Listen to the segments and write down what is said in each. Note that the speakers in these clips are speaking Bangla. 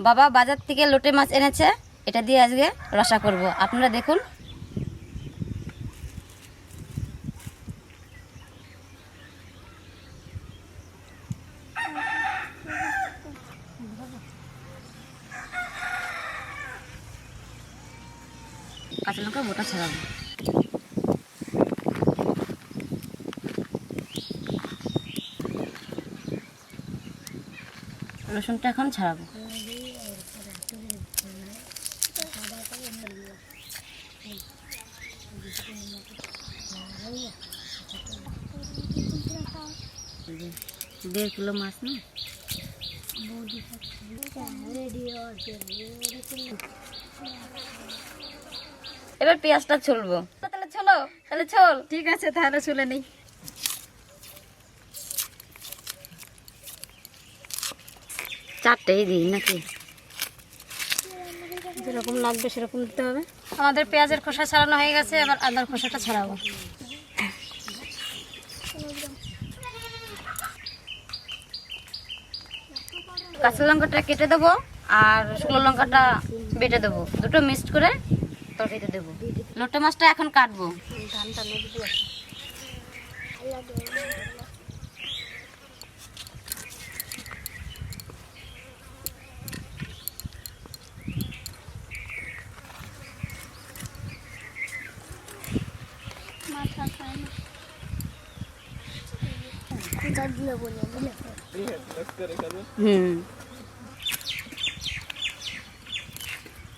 বাবা বাজার থেকে লোটে মাছ এনেছে, এটা দিয়ে আজকে রসা করব। আপনারা দেখুন। কাঁচা লঙ্কা বোটা ছাড়াবো। রসুনটা এখন ছাড়াবো। দেড় কিলো মাছ না, এবার পেঁয়াজটা ছুলবো। তাহলে চলো, তাহলে চল। ঠিক আছে, তাহলে চলে নেই। চারটেই দিই নাকি? যেরকম লাগবে সেরকম দিতে হবে। আমাদের পেঁয়াজের খোসা ছাড়ানো হয়ে গেছে, এবার আদার খোসাটা ছাড়াবো। কাঁচা লঙ্কাটা কেটে দেবো আর শুকনো লঙ্কাটা বেটে দেবো, দুটো মিক্সড করে তরকারিতে দেবো। লোটে মাছটা এখন কাটবো।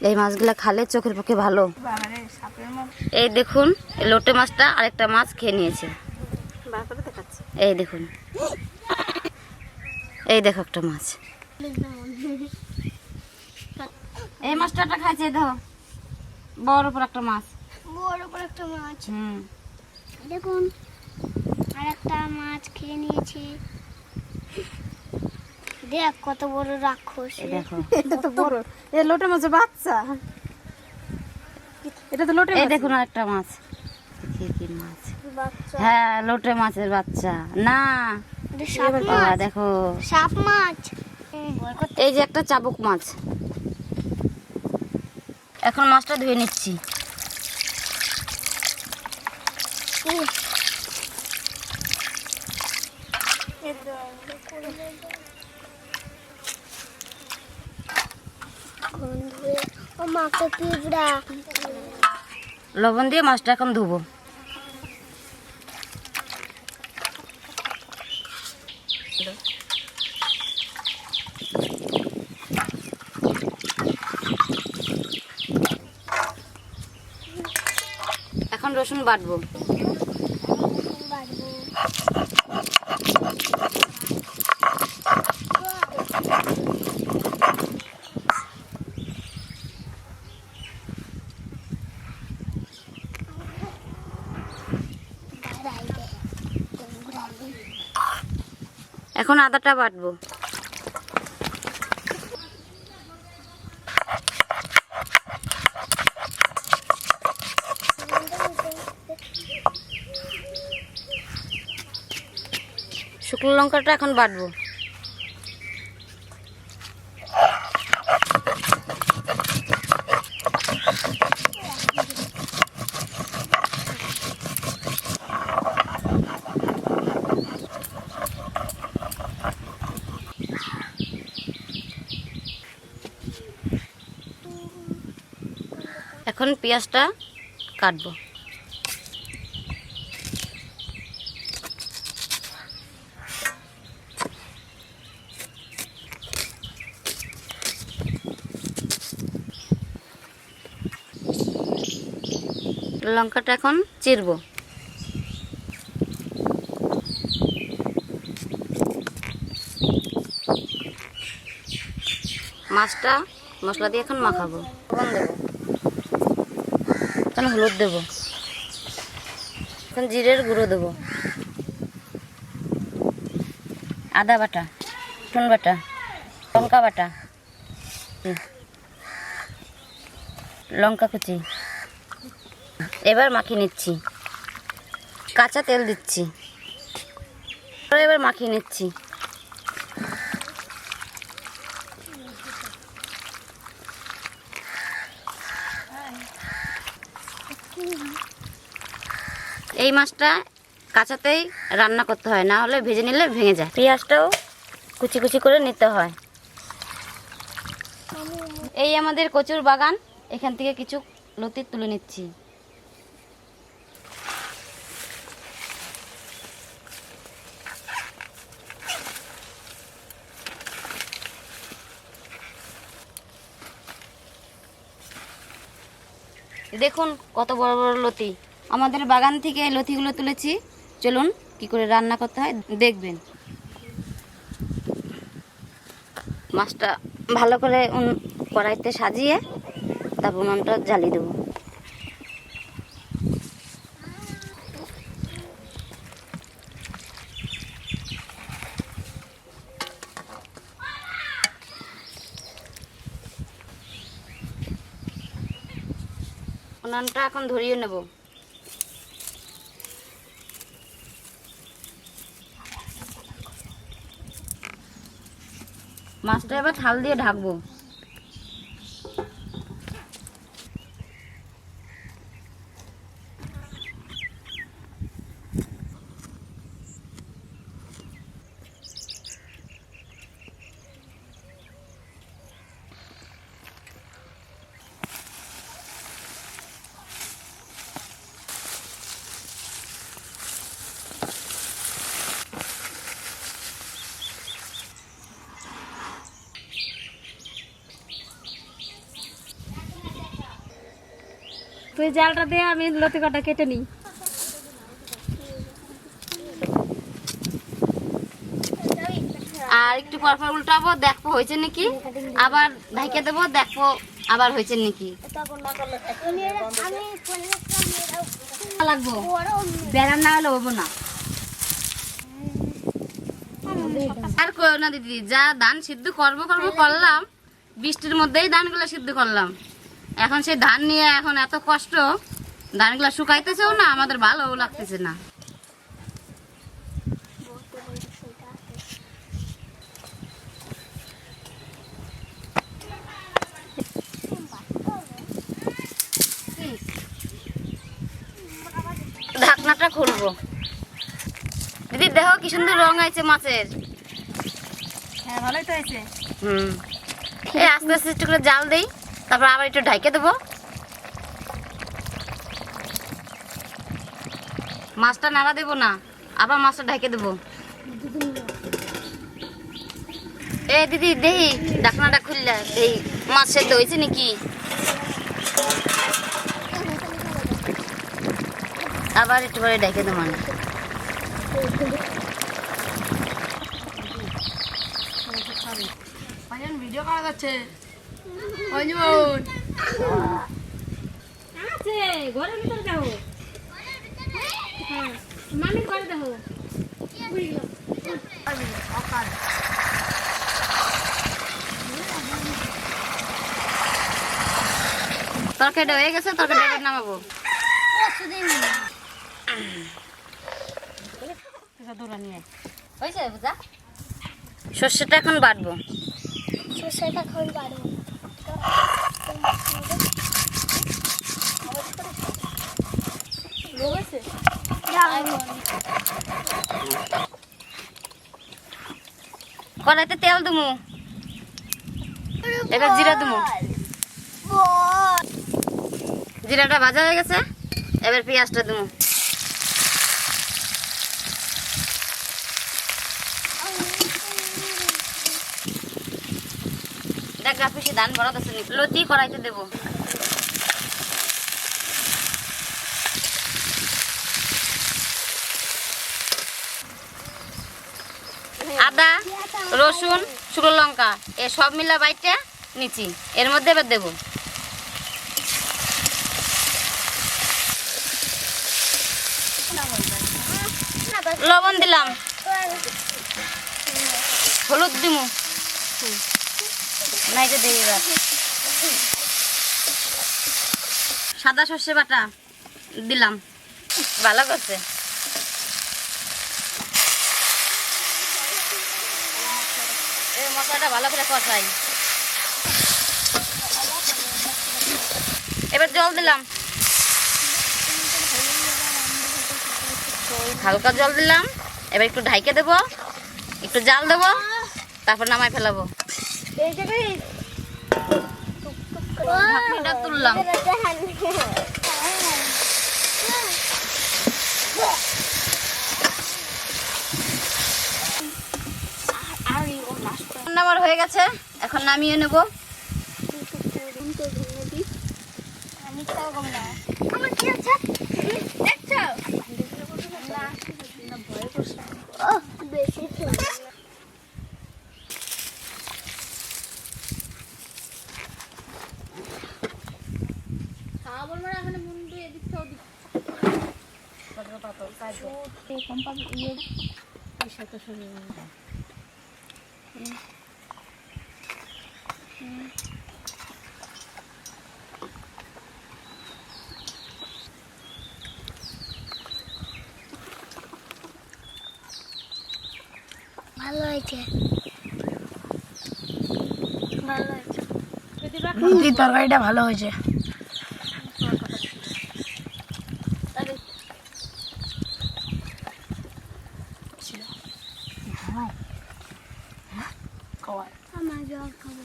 এই মাছগুলা খালে চোখের পক্ষে ভালো। এই দেখুন, এই লোটে মাছটা আরেকটা মাছ খেয়ে নিয়েছে। এই দেখুন, এই দেখো একটা মাছ। এই মাছটা খাইছে, দেখো বড় উপর একটা মাছ। দেখুন আরেকটা মাছ খেয়ে নিয়েছে। দেখ কত বড় রাক্ষস। দেখো, এটা তো বড়। এই লোটে মাছের বাচ্চা। এটা তো লোটে। এই দেখুন আরেকটা মাছ। কি মাছ? বাচ্চা। হ্যাঁ, লোটে মাছের বাচ্চা না। দেখো সাপ মাছ। এই যে একটা চাবুক মাছ। এখন মাছটা ধুয়ে নিচ্ছি। লবণ দিয়ে মাছটা এখন ধুবো। এখন রসুন বাটবো। এখন আদাটা বাটবো। শুকনো লঙ্কাটা এখন বাটবো। এখন পেঁয়াজটা কাটবো। লঙ্কাটা এখন চিরবো। মাছটা মশলা দিয়ে এখন মাখাবো। লবণ দেবো, এখন হলুদ দেবো, এখন জিরের গুঁড়ো দেবো, আদা বাটা, রসুন বাটা, লঙ্কা বাটা, লঙ্কা কুচি। এবার মাখিয়ে নিচ্ছি। কাঁচা তেল দিচ্ছি, এবার মাখিয়ে নিচ্ছি। এই মাছটা কাঁচাতেই রান্না করতে হয়, না হলে ভেজে নিলে ভেঙে যায়। পেঁয়াজটাও কুচি কুচি করে নিতে হয়। এই আমাদের কচুর বাগান, এখান থেকে কিছু লতি তুলে নিচ্ছি। দেখুন কত বড় বড় লতি, আমাদের বাগান থেকে এই লতিগুলো তুলেছি। চলুন কি করে রান্না করতে হয় দেখবেন। মাছটা ভালো করে কড়াইতে সাজিয়ে তারপর উনুনটা জ্বালিয়ে দেবো। উনুনটা এখন ধরিয়ে নেব। মাছটা এবার থাল দিয়ে ঢাকবো। তুই জালটা দিয়ে আমি লতি কটা কেটে নিই। আর একটু পর পর উল্টাবো, দেখবো হয়েছে নাকি, আবার ঢাকে দেবো, দেখবো আবার হয়েছে নাকি। লাগবো বেড়ার না হলে হবো না। আর করো না দিদি, যা ধান সিদ্ধ করবো করলাম, বৃষ্টির মধ্যেই ধানগুলো সিদ্ধ করলাম। এখন সেই ধান নিয়ে এখন এত কষ্ট, ধানগুলো শুকাইতেছেও না, আমাদের ভালোও লাগতেছে না। ঢাকনাটা খুলবো। দিদি দেখো কি সুন্দর রং আছে মাছের। হ্যাঁ ভালোই তো হয়েছে। এই আস্তে আস্তে একটু করে জাল দেই, তারপর আবার একটু ঢাকে দেবো। মাছটা নাড়া দেবো না, আবার মাছটা ঢাকে দেবো। এ দিদি দেহি ঢাকনাটা খুললা দেহি মাছ সেদ্ধ হয়েছে নাকি। আবার একটু করে ঢেকে দেবো। ভিডিও করা যাচ্ছে। ঘরের ভিতরে দেখো, মামি করে দেখো। তরকারিটা হয়ে গেছে, তরকারিটা নামাবো। হয়েছে বুঝা, সর্ষেটা এখন বাটবো। কড়াইতে তেল দেবো, এবার জিরা দেবো। জিরাটা ভাজা হয়ে গেছে, এবার পেঁয়াজটা দেবো। দেখ বেশি ধান ভরা আছে, লতি কড়াইতে দেবো। আদা, রসুন, শুকনো লঙ্কা এ সব মিলা বাইটে নিচ্ছি, এর মধ্যে এবার দেবো। লবণ দিলাম, হলুদ দিব না, এটা দিয়ে এবার সাদা সর্ষে বাটা দিলাম, ভালো করছে। এই মশলাটা ভালো করে কষাই। এবার জল দিলাম। হালকা জল দিলাম, এবার একটু ঢাইকে দেবো, একটু জাল দেবো, তারপর নামাই ফেলাবো। ঢাকনিটা তুললাম। রান্না আমার হয়ে গেছে, এখন নামিয়ে নেব। ভালো হয়েছে। মুরগির তরকারিটা ভালো হয়েছে। আমার জল খাবো।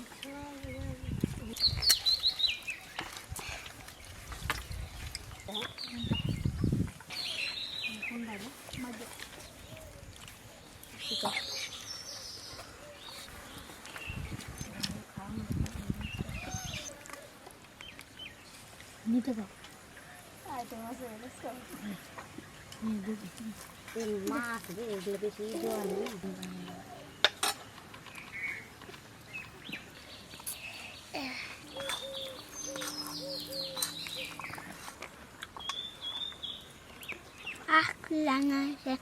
নিতে দাও। রান্না হয়েছে।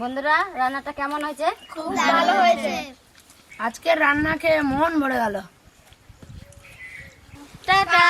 বন্ধুরা, রান্নাটা কেমন হয়েছে? খুব ভালো হয়েছে। আজকের রান্না খেয়ে মন ভরে গেল। টাটা।